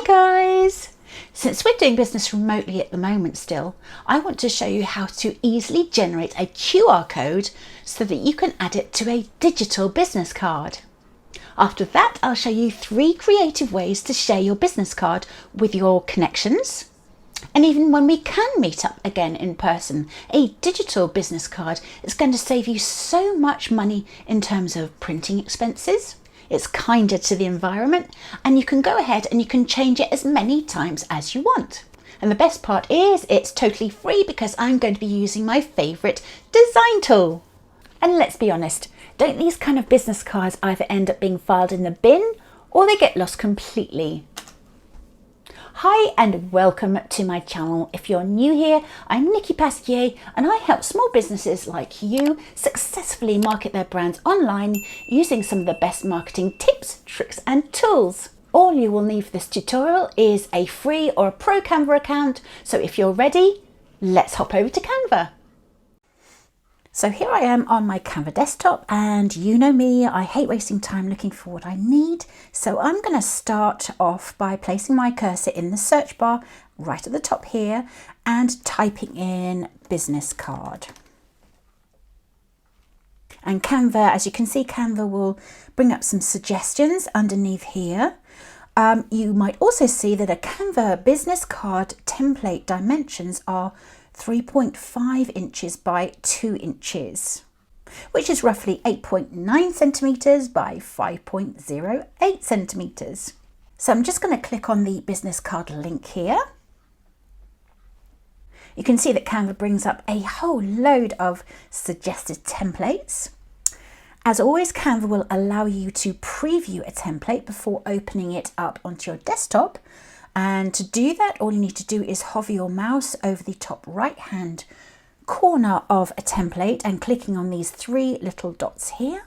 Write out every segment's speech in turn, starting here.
guys! Since we're doing business remotely at the moment still, I want to show you how to easily generate a QR code so that you can add it to a digital business card. After that, I'll show you 3 creative ways to share your business card with your connections. And even when we can meet up again in person, a digital business card is going to save you so much money in terms of printing expenses. It's kinder to the environment, and you can go ahead and you can change it as many times as you want. And the best part is it's totally free because I'm going to be using my favourite design tool. And let's be honest, don't these kind of business cards either end up being filed in the bin or they get lost completely? Hi and welcome to my channel. If you're new here, I'm Nicky Pasquier and I help small businesses like you successfully market their brands online using some of the best marketing tips, tricks and tools. All you will need for this tutorial is a free or a pro Canva account. So if you're ready, let's hop over to Canva. So here I am on my Canva desktop, and you know me, I hate wasting time looking for what I need. So I'm going to start off by placing my cursor in the search bar right at the top here and typing in business card. And Canva, as you can see, Canva will bring up some suggestions underneath here. You might also see that a Canva business card template dimensions are 3.5 inches by 2 inches, which is roughly 8.9 centimeters by 5.08 centimeters. So I'm just going to click on the business card link here. You can see that Canva brings up a whole load of suggested templates. As always, Canva will allow you to preview a template before opening it up onto your desktop. And to do that, all you need to do is hover your mouse over the top right hand corner of a template and clicking on these 3 little dots here,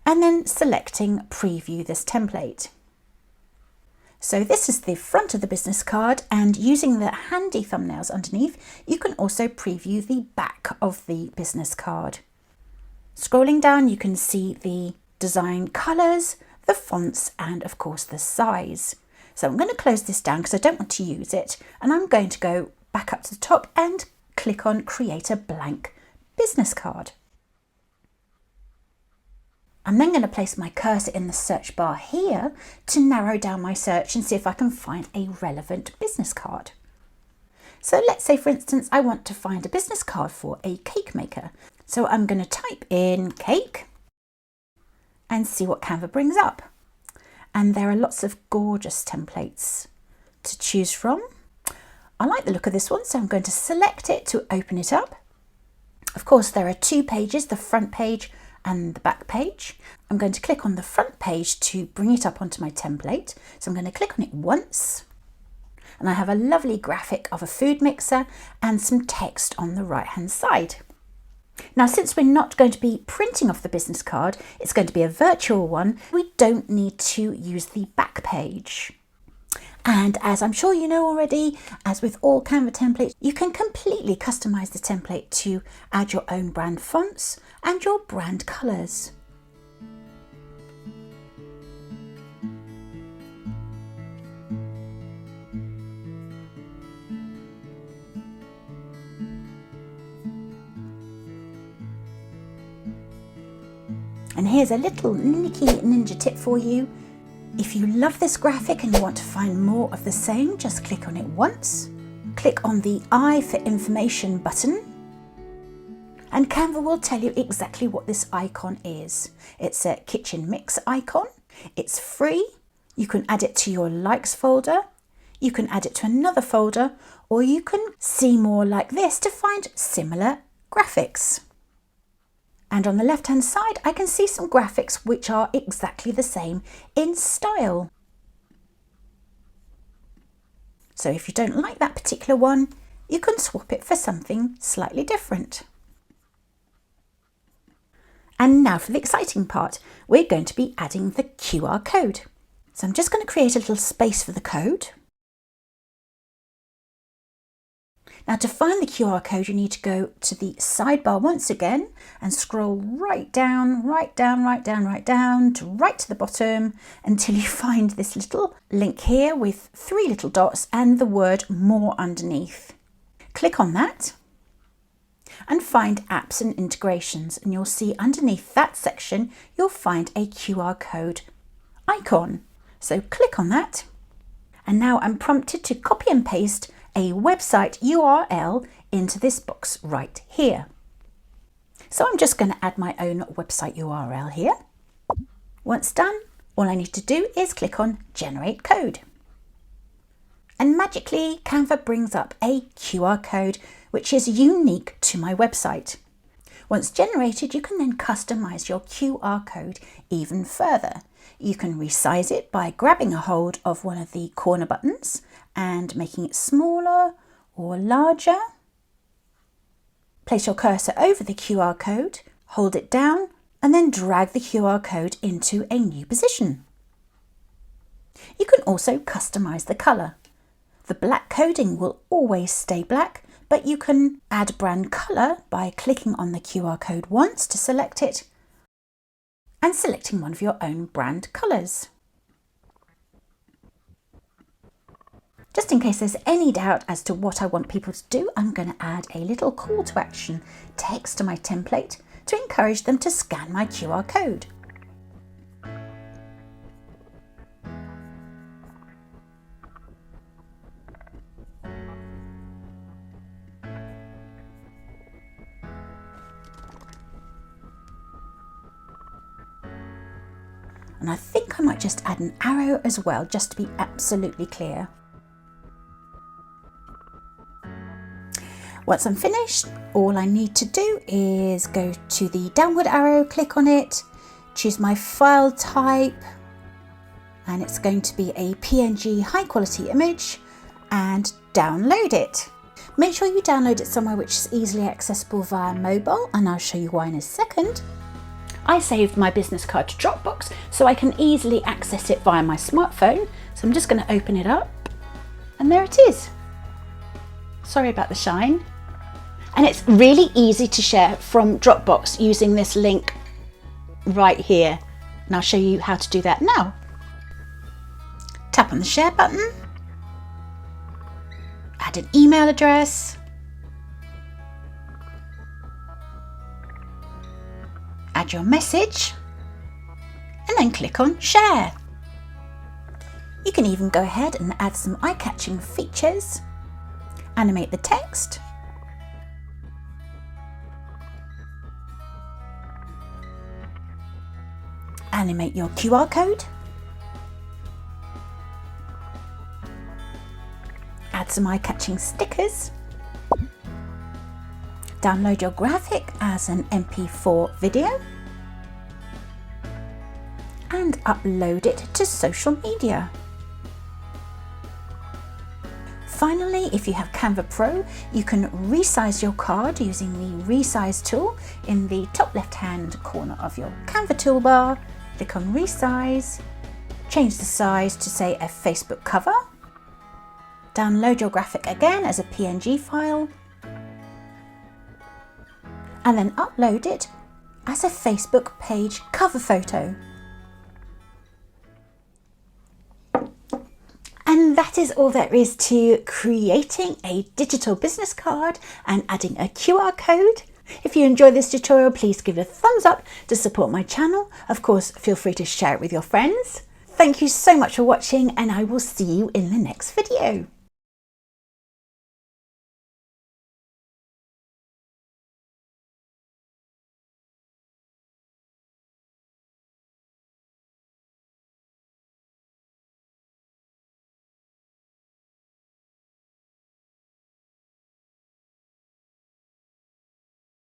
and then selecting preview this template. So this is the front of the business card, and using the handy thumbnails underneath, you can also preview the back of the business card. Scrolling down, you can see the design colors, the fonts, and of course the size. So I'm going to close this down because I don't want to use it, and I'm going to go back up to the top and click on create a blank business card. I'm then going to place my cursor in the search bar here to narrow down my search and see if I can find a relevant business card. So let's say, for instance, I want to find a business card for a cake maker. So I'm going to type in cake and see what Canva brings up. And there are lots of gorgeous templates to choose from. I like the look of this one, so I'm going to select it to open it up. Of course, there are 2 pages, the front page and the back page. I'm going to click on the front page to bring it up onto my template. So I'm going to click on it once, and I have a lovely graphic of a food mixer and some text on the right hand side. Now, since we're not going to be printing off the business card, it's going to be a virtual one, we don't need to use the back page. And as I'm sure you know already, as with all Canva templates, you can completely customize the template to add your own brand fonts and your brand colors. And here's a little Nicky ninja tip for you. If you love this graphic and you want to find more of the same, just click on it once. Click on the I for information button, and Canva will tell you exactly what this icon is. It's a kitchen mix icon. It's free. You can add it to your likes folder. You can add it to another folder, or you can see more like this to find similar graphics. And on the left hand side, I can see some graphics which are exactly the same in style. So if you don't like that particular one, you can swap it for something slightly different. And now for the exciting part, we're going to be adding the QR code. So I'm just going to create a little space for the code. Now to find the QR code, you need to go to the sidebar once again and scroll right down to right to the bottom until you find this little link here with 3 little dots and the word more underneath. Click on that and find apps and integrations, and you'll see underneath that section you'll find a QR code icon. So click on that, and now I'm prompted to copy and paste a website URL into this box right here. So I'm just going to add my own website URL here. Once done, all I need to do is click on Generate Code. And magically, Canva brings up a QR code which is unique to my website. Once generated, you can then customize your QR code even further. You can resize it by grabbing a hold of one of the corner buttons and making it smaller or larger. Place your cursor over the QR code, hold it down, and then drag the QR code into a new position. You can also customize the color. The black coding will always stay black, but you can add brand color by clicking on the QR code once to select it and selecting one of your own brand colors. Just in case there's any doubt as to what I want people to do, I'm going to add a little call to action text to my template to encourage them to scan my QR code. And I think I might just add an arrow as well, just to be absolutely clear. Once I'm finished, all I need to do is go to the downward arrow, click on it, choose my file type, and it's going to be a PNG high quality image, and download it. Make sure you download it somewhere which is easily accessible via mobile, and I'll show you why in a second. I saved my business card to Dropbox so I can easily access it via my smartphone. So I'm just going to open it up, and there it is. Sorry about the shine. And it's really easy to share from Dropbox using this link right here. And I'll show you how to do that now. Tap on the share button, add an email address, add your message, and then click on share. You can even go ahead and add some eye-catching features, animate the text, animate your QR code, add some eye-catching stickers, download your graphic as an MP4 video, and upload it to social media. Finally, if you have Canva Pro, you can resize your card using the resize tool in the top left hand corner of your Canva toolbar. Click on resize, change the size to say a Facebook cover, download your graphic again as a PNG file, and then upload it as a Facebook page cover photo. And that is all there is to creating a digital business card and adding a QR code. If you enjoyed this tutorial, please give it a thumbs up to support my channel. Of course, feel free to share it with your friends. Thank you so much for watching, and I will see you in the next video.